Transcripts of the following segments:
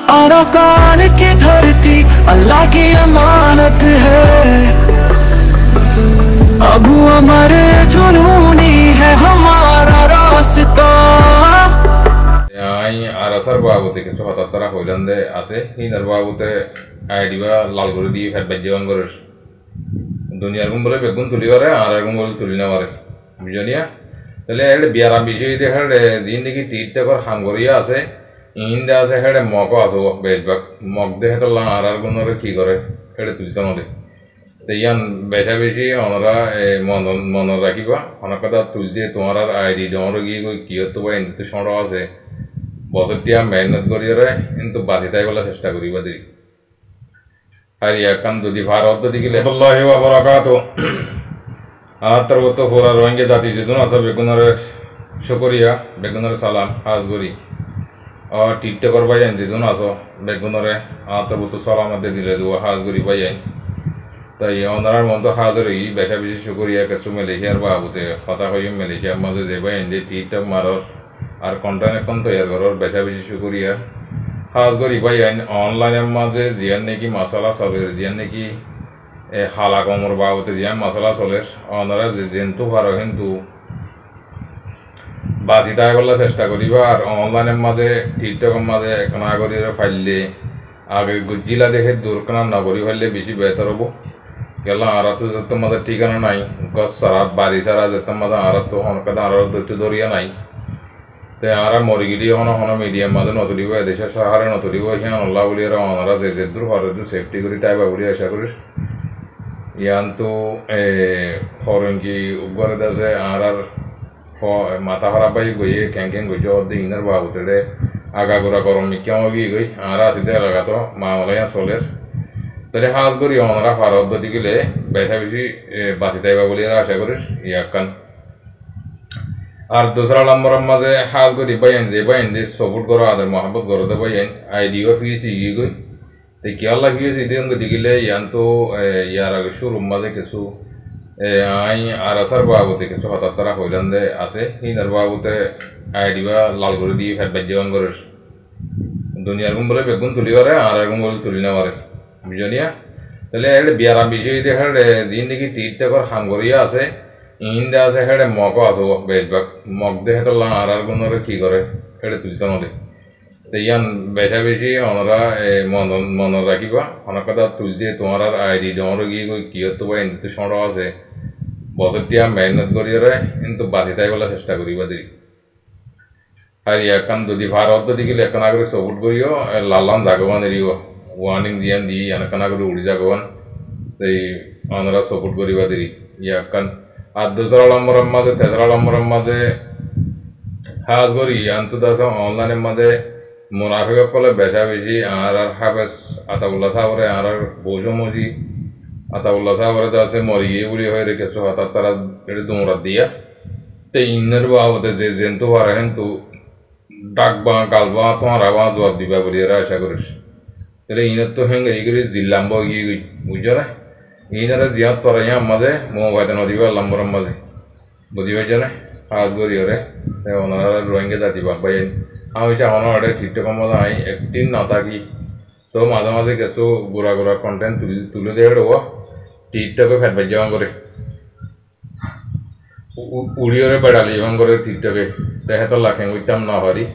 Arakan की धरती अल्लाह की अमानत है। अबू अमर जुनूनी है हमारा रास्ता। आई आरासार बाबूते কিছু হতাত্তরা হইলান্দে আছে হিনার বাবুতে আইডিবা লাল করে দিয়ে ফেট বাজ্যবান করে দুনিয়ার গুম বলে বেগুন তুলি পারে আর গুম বলে তুলি না পারে বুঝনিয়া তাহলে একটা বিয়ার বিষয় দেখা জিন্দগি তীরটা কর হাঙ্গরিয়া আছে ইন্দা আছে হেডে মগ আছে বেশবাগ মগ দেহে তো আর গুণরে কি করে হেডে তুলতে নদে তো ইয়ান বেশা বেশি ওনারা মনে রাখিবা অনেক কথা তুলতে তোমার আর আইডি ডর গিয়ে কি হতো বা এমনি সর আছে বছরটিয়া মেহনত করিয়ে কিন্তু বাঁচি তাই বলে চেষ্টা করিবা দেরি আর ইয়াকান যদি ভারত দিকে আল্লাহু ওয়া বারাকাতু আতরবত ফোরা রোহিঙ্গা জাতি যেদুন আছে বেগুনের শুকরিয়া বেগুনের সালাম হাজগরি আর টিকটে করবাই আইন যেদুন আছো বেগুনরে আতরবত সালাম দে দিলে দোয়া হাজগরি বাই আইন তাই ওনার মন তো হাজরি বেশা বেশি শুকরিয়া কিছু মালয়েশিয়ার বাবুতে কথা কইম মালয়েশিয়ার মাঝে যে বাই আইন যে টিকটক মারর আর কন্টেন্ট এখন তৈরি করার বেশা বেশি শুকরিয়া খাস করি ভাই অনলাইনের মাঝে জিয়ান নাকি মশলা চলে জিয়ান নাকি হালা কমর বাবতে জিয়ান মশলা চলে ওনারা যেহেতু ভালো কিন্তু বাঁচি তাই করলে চেষ্টা করিবা আর অনলাইনের মাঝে টিকটকের মাঝে না করি ফাইলে আগে জিলা দেখে দুর্ঘটনা না করি ফাইলে বেশি বেহতর হবো গেল আর তো যেতে মাঝে ঠিকানা নাই গছ ছাড়া বাড়ি ছাড়া যেতে মাঝে আর তো হনকাদা আর দৈত্য দরিয়া নাই তে আর মরি গেলি হন মিডিয়াম মাঝে নতুলিব এদেশের শহরে নতুলিব হিয়ান আল্লাহ বলি আর ওনারা যে দূর হরে দূর সেফটি করি তাই বা বলি আশা করিস ইয়ান তো হরঙ্গি উপরে আছে আর মাথা খারাপ পাই গিয়ে ক্যাং গই অর্ধে ইনার বাবুতে আগাগোড়া গরম মিক্যাও গিয়ে গই আর আসিতে এলাকা তো মামলাইয়া চলের তাহলে হাজ করি ওনারা ভারত গেলে বেশা বেশি বাঁচি তাইবা বলি আর আশা করিস ইয়াকান আর দোসরা নম্বরের মাঝে হাজ করি বাইন যে বাইন যে সাপোর্ট করো আদের মহাব্বত করো তো বাইন আইডিও ফিস ইয়ে গই তো কি আল্লাহ ফিস ইদিন দিলে ইয়ান তো ইয়ার আগে শুরুর মাঝে কিছু আই আর আসার বাবুতে কিছু হতাত্তরা হইলান্দে আছে হিনার বাবুতে আইডিবা লাল করে দিয়ে ফেট বাজ্যবান করে দুনিয়ার গুম বলে বেগুন তুলি পারে আর গুম বলে তুলি না পারে বুঝনিয়া তাহলে একটা বিয়ার বিষয় দেখা জিন্দগি তীরটা কর হাঙ্গরিয়া আছে ইন্দা আছে হেডে মগ আছে বেশবাগ মগ দেহে তো আর গুণরে কি করে হেডে তুলতে নদে তো ইয়ান বেশা বেশি ওনারা মনে রাখিবা অনেক কথা তুলতে তোমার আর আইডি ডর গিয়ে কি হতো বা এমনি সর আছে বছরটিয়া মেহনত করিয়ে কিন্তু বাঁচি তাই বলে চেষ্টা করিবা দেরি আর ইয়াকান যদি ভারত দিকে এখন আগে সাপোর্ট করিও লালান জাগবান এরিও ওয়ার্নিং দিয়ান দিয়ে এখান আগে উড়ি জাগবান এই ওনারা সাপোর্ট করিবা দেরি ইয়াকান আর দোসরা নম্বরের মাঝে তেসরা নম্বরের মাঝে হাজ করি আন্তদাস অনলাইনের মাঝে মুনাফিক কলে বেশা বেশি আর হাফেজ আতাউল্লাহ সাহরে আর বৌসমজি আতাউল্লাহ সাহরে আছে মরি গিয়ে বলি হয়ে রেখেছো হঠাৎ তারা এটা দৌড়া দিয়া তে ইন্নের বাবতে যে জেন্তু পারে কিন্তু ডাকবা গালবা তোমার আবার জবাব দিবা বলি এরা আশা করিস তাহলে ইনের তো হেঙ্গে করে জিল্লাম্ব গিয়ে গই বুঝছো না ইনারা জিয়াত তোরা ইয়া মাঝে মোবাইল নদীবা লম্বর মাঝে বুঝি পাইছে না হাজ করি ওরে ওনারা রোহিঙ্গা জাতি বাবাই আমি চাই ওনারে টিকটকের মাঝে আই একদিন না থাকি তো মাঝে মাঝে কিছু গোড়া গোড়া কন্টেন্ট তুলে দিয়ে দেবো টিকটকে ফেট বাজ্যবান করে উড়িওরে বেড়ালি এবং করে টিকটকে তেহেতর লাখে উইতাম না হারি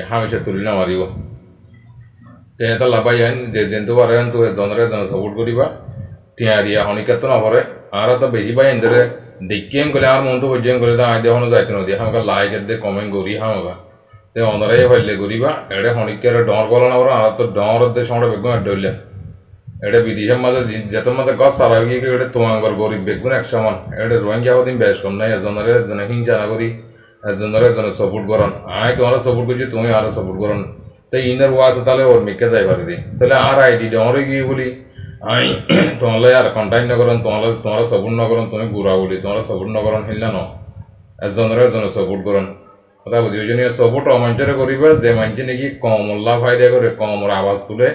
হামিসে তুলি না মারিব তেহেতর লাভাই আইন যে যেন্তু পারে তো এজনরে এজন সাপোর্ট করিবা টিয়া দিয়া হনিকাত না পরে আর তো বেশি পাই এদের দেখিয়েন গেলে আর মন তো পর্যন্ত গেলে তো আইডিয়া হনো যাইতে নদী হামকা লাইক দে কমেন্ট করি হামকা তে অনরে হইলে করিবা এড়ে হনিকের ডর বলা না আর তো ডর দে সময় বেগুন আড্ডইলে এড়ে বিদেশের মাঝে যেত মাঝে গছ সারা গিয়ে এড়ে তোমাঙ্গর গরিব বেগুন এক সমান এড়ে রোহিঙ্গা হদিন বেশ কম নাই এজনরে হিংসা না করি এজনরে এজনে সাপোর্ট করন আই তোমার সাপোর্ট করছি তুমি আরো সাপোর্ট করন তো ইনার ওয়াজ তাহলে ওর মিকে যাই পারি দি তাহলে আর আইডি ডরে গিয়ে বলি আই তোমালে আর কন্টাক্ট না করেন তোমার সাপোর্ট না করেন তুমি গুড়া বলি তোমার সাপোর্ট না করেন হিল্লা ন এজনের সাপোর্ট করেন কথা বুঝি ওই জন্য সাপোর্ট অমাঞ্চরে করিবা যে মানছি নাকি কম উল্লাহ ফায়দা করে কমর আওয়াজ তুলে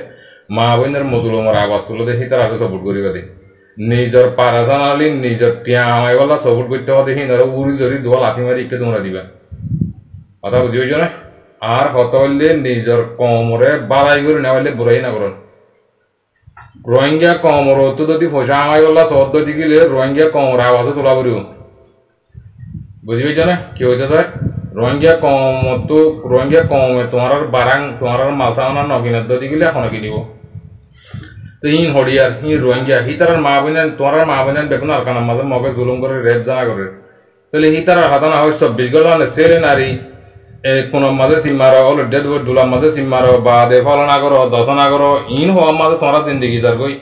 মা বোনের মধুরমর আওয়াজ তুলে দেখি তার আগে সাপোর্ট করিবা দি নিজের পারা জানালি নিজের টিয়া আমায় বলা সাপোর্ট করতে হবে দেখি উড়ি ধরি দোয়া লাথি মারি ইকে তোমরা দিবা কথা বুঝি ওই জন্য আর কত হইলে নিজের কমরে বাড়াই করে না হইলে বুড়াই না করেন রোহিঙ্গা কমর তো যদি পয়সা আমাই বললা সদ্য দিলে রোহিঙ্গা কমর আওয়াজে তোলা পড়িব বুঝি পাইছ না কি হইতে স্যার রোহিঙ্গা কমে তোমার বারাং তোমার মালসাওনা নগিনের যদি গেলে এখন কিনিব তো ইন হরিয়ার ই রোহিঙ্গা হি তার মা বোনের তোমার মা বোনের দেখুন আর কানার মাঝে মগে জুলুম করে রেপ জানা করে তাহলে হি তার হাতানা হয় 24 গেল সেরে নারী কোন মাঝে সিম্মার অলরেডি দুলার মাঝে সিম্মার বা দে ফলনা করো দশনা করো ইন হওয়ার মাঝে তোমরা জিন্দগি তার কই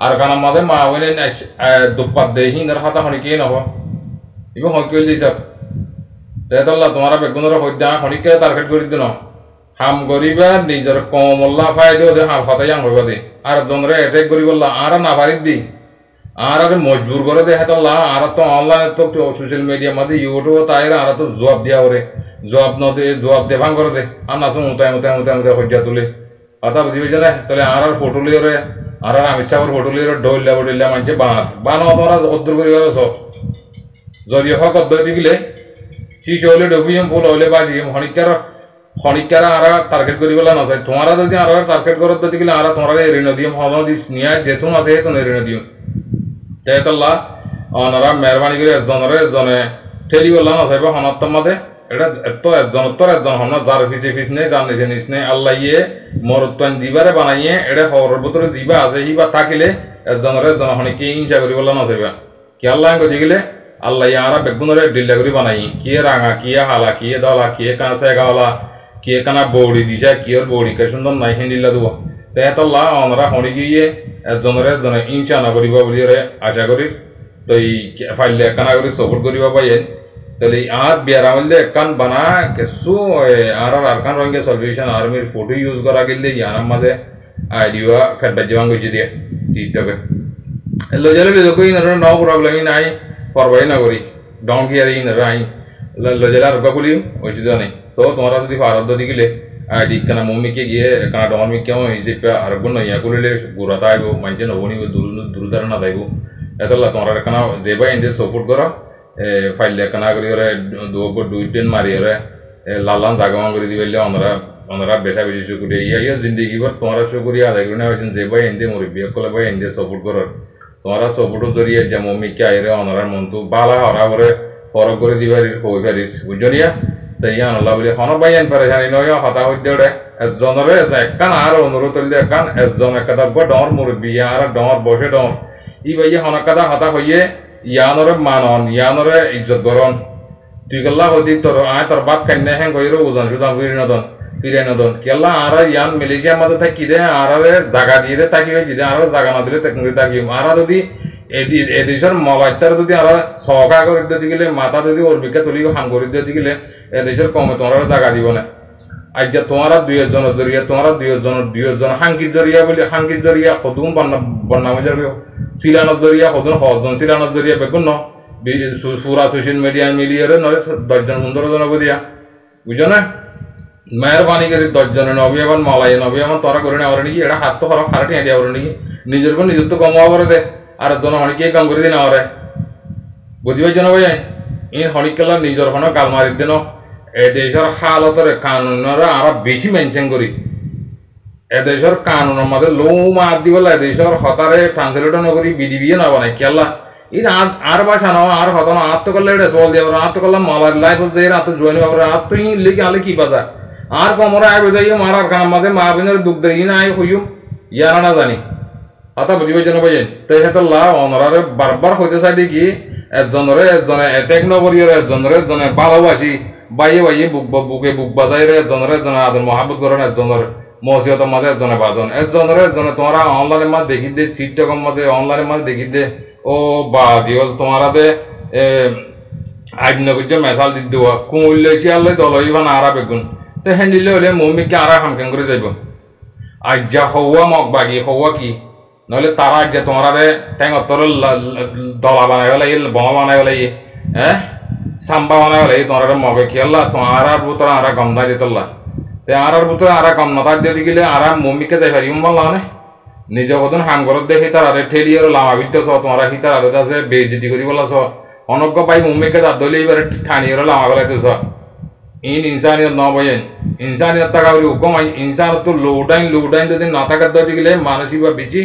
আর কানার মাঝে মা বোনের দুপাত দে হিন্দার হাতা হনি কে নব ইব হকি হইল সব তেতল্লা তোমারা বেগুনের হইদা হনিকে টার্গেট করে দিন হাম করিবা নিজের কমল্লা ফাই দিও দে হাম হতাই আং হইবা দে আর জনরে অ্যাটাক করি বললা আর না পারি দি আর আগে মজবুর করে দে হেতল্লা আর তো অনলাইনে তো সোশ্যাল মিডিয়া মাঝে ইউটিউব তাইরা আর তো জবাব দিয়া করে জবাব ন দে জবাব দে ভাঙ করে দে আর না তো উতাই হইয়া তুলে কথা বুঝি পাইছ না তাহলে আর ফটো লিয়ে রে আর অমিত শাহর ফটো লিয়ে ডইলা মানছে বানো তোমরা অদ্দুর করি সব যদি হক অদ্দুর দিলে চিজ হইলে ডবিএম ফুল হইলে বাজি হনিকারা আর টার্গেট করি বলা নয় তোমারা যদি আর টার্গেট করত যদি গেলে আর তোমরা ঋণ দিম হল নিয়ে যেতুন আছে হেতু ঋণ দিম তেতল্লা ওনারা মেহরবানি করে জনে ঠেলি বললা নয় হনত মাঝে এটা এত একজন হন যার ফিস নেই যার নিচে নিচ নেই আল্লাহ ইয়ে মরত্তন দিবারে বানাইয়ে এটা খবরের ভিতরে দিবা আছে ইবা থাকিলে একজনের হনিকে ইনসা করি বললা নয় কি আল্লাহ কদি গেলে আল্লাহ ইয়ারা বেগুনরে ডিল্লা করে বানাই কিয়ে রাঙা কিয়ে হালা কিয়ে দলা কিয়ে কানা সেগাওয়ালা কিয়ে কানা বৌড়ি দিছা কিয়র বৌড়ি কে সুন্দর নাই হিন্দিল্লা দেব তেতল্লা ওনারা হনি গিয়ে একজনে ইনচা না করিব বলি আশা করি তো এই ফাইলে কানা করে সাপোর্ট করিব পাইয়েন তাহলে আর বিয়ারা মধ্যে একখান বানা কিছু আর আরকান রঙে সলিউশন আর্মির ফটো ইউজ করা গেলে ইয়ার মাঝে আইডিয়া ফেডবাজ জবান গজি দিয়ে টিকটকে লজালে লোক ইনার নো প্রবলেম নাই পরবাই না করি ডঙ্কি আর ইনার আই লজালা রকা বলি ওইসিদ নেই তো তোমরা যদি ফারদ দিলে আইডি কানা মম্মিকে গিয়ে কানা ডমি কেমন হিসেবে আর গুণ ইয়া করলে গুড়া তাইব মানছে নবনি দূরদার না তাইব এতলা তোমরা কানা যেবা ইন্ডে সাপোর্ট করো ফাইলে কানা করি দুইটেন মারি লালান জাগমা করে দিবে ওনারা বেশা বেশি শুকুরে ইয়া জিন্দগি ভর তোমরা শুকুরিয়া আদায় করে নেওয়া যেবা ইন্ডে মরিবি কলে বা ইন্ডে সাপোর্ট করো তোমরা সাপোর্টের জরিয়ে যে মম্মিকে আইরে ওনারার মনটো বালা হরা করে ফরক করে দিবারির কই ফারিস বুঝনিয়া তাই আনলা বলে হন বাইন পারেশানি নয় হতা হইতে ওরে একজনরে একখান আর অনুরোধ হইলে একখান একজন একটা ডর মুরব্বী আর ডর বসে ডর ই ভাইয়া হনকাদা হতা হইয়ে ইয়ানরে মানন ইয়ানরে ইজ্জত করন তুই গল্লা হদি তোর আয় তোর বাদ খাইনে হ্যাং কইরো ওজন সুদাম ফিরে নদন কেলা আর ইয়ান মালয়েশিয়ার মধ্যে থাকি দে আর জায়গা দিয়ে দে তাকি হয়ে আর জায়গা না দিলে তেকুরি তাকি আর যদি এদেশের মলাইতার যদি আর সহকা করে দিতে গেলে মাথা যদি অর্বিকা তুলি হাম করে দিতে গেলে এদেশের কমে তোমার জায়গা দিব না আজ যে তোমারা দুইজনের জরিয়া তোমারা দুইজন হাঙ্কির জরিয়া বলি হাঙ্কির জরিয়া সদুম বন্যামে যাবে সিলানোর জরিয়া সদুন সজন সিলানোর জরিয়া বেগুন ন সুরা সোশ্যাল মিডিয়া মিলিয়ে নয় 10 জন 15 জন দিয়া বুঝো না মেহরবানি করে 10 জনের নবী এবং মালাই নবী এবং তোরা করে নেওয়ার নাকি এটা হাত তো হারা টিয়া দেওয়ার নাকি নিজের উপর নিজের তো কমাওয়া করে দে আর জন হনিকে কাম করে দিন আমার বুঝি পাইছ না ভাই ইন হনিকেলা নিজের কোনো গাল মারি দিন এদেশের হালতের কানুনরা আর বেশি মেনটেন করি এদেশের কানুনের মধ্যে লো মার দি বলে এদেশের হতারে ট্রান্সলেটর নকরি বিডিবিয়ে না বানাই কেলা ইন আর বাসা না আর হতা না আর তো করলে এটা চল দিয়ে আর তো করলাম মালার লাইফ হচ্ছে আর তো জয়েন হবে আর তো ইন লিখে আলে কি বাজা আর কমরে আয় বেজাই মারার কানার মাঝে মা বিনের দুঃখ দেয় ইন আয় হইম ইয়ারা না জানি হতা বুঝি পাইছ না ভাই তো হেতু লা অনরারে বারবার হইতে চাই দেখি একজনে অ্যাটাক নকরি একজনে ভালোবাসি বাইয়ে বুকে বুক বাজাই রে একজনে আদর মহাব্বত করেন একজনের মসজিদের মাঝে একজনে তোমরা অনলাইনের মাঝে দেখি দে টিকটকের মাঝে অনলাইনের মাঝে দেখি দে ও বা দিওল তোমারা দে আইনগর যে মেসাল দি দেওয়া কুমুল্লে শিয়ালে দলই বা নারা বেগুন তো হ্যান্ডিলে হলে মম্মিকে আর হামকেন করে যাইব আজ যা হওয়া মগ বাগি হওয়া কি নহলে তারা যে তোমারা ট্যাঙ্গর দলা বানাই পেলাই বোমা বানাই পেলাই হ্যাঁ সাম্বা বানাই পেলাই তোমার মগে খেয়াল্লা তোমার ভিতরে আর গম না দিতল্লা তে আর ভিতরে আর গম না থাক দিয়ে গেলে আর মম্মিকে যাই পারি বললা মানে নিজে কতন হাম ঘরত দিয়ে হিতার আরে ঠেলি আর লামা বিলতেছ তোমার হিতার আরে আছে বেজিতি করি বলাছ অনজ্ঞ পাই মম্মিকে যার দলি এবারে ঠানি আর লামা বেলাইতেছ ইন ইনসানিয়ত ন বইন ইনসানিয়ত টাকা করি হুকুম ইনসান তো লোডাইন যদি না থাকার দরজা গেলে মানসিক বা বেশি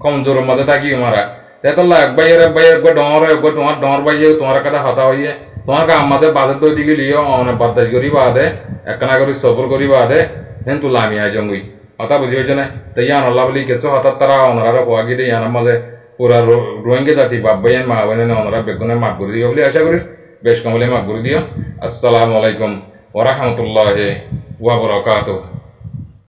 কমজোরের মধ্যে থাকি মারা তেতলা এক বাইয়ের ডর তোমার ডর বাইয়ে তোমার কথা হতা হইয়ে তোমার আমাদের বাজার দরজা গেলিও অনেক বাদাস করি বাদে একখানা করি সফর করি বাদে হেন তুলা আমি আই জঙ্গি হতা বুঝি হয়েছে না তো ইয়ান আল্লাহ বলি কিছু হঠাৎ তারা ওনারা কোয়া গিয়ে ইয়ানের মাঝে পুরা রোহিঙ্গে জাতি বাব্বাইয়ান মা বোনেন ওনারা বেগুনে মাফ করে দিও বলে আশা করি বেশ কমলে মাফ করে দিও। আসসালামু আলাইকুম ওয়া রাহমাতুল্লাহি ওয়া বারাকাতুহু।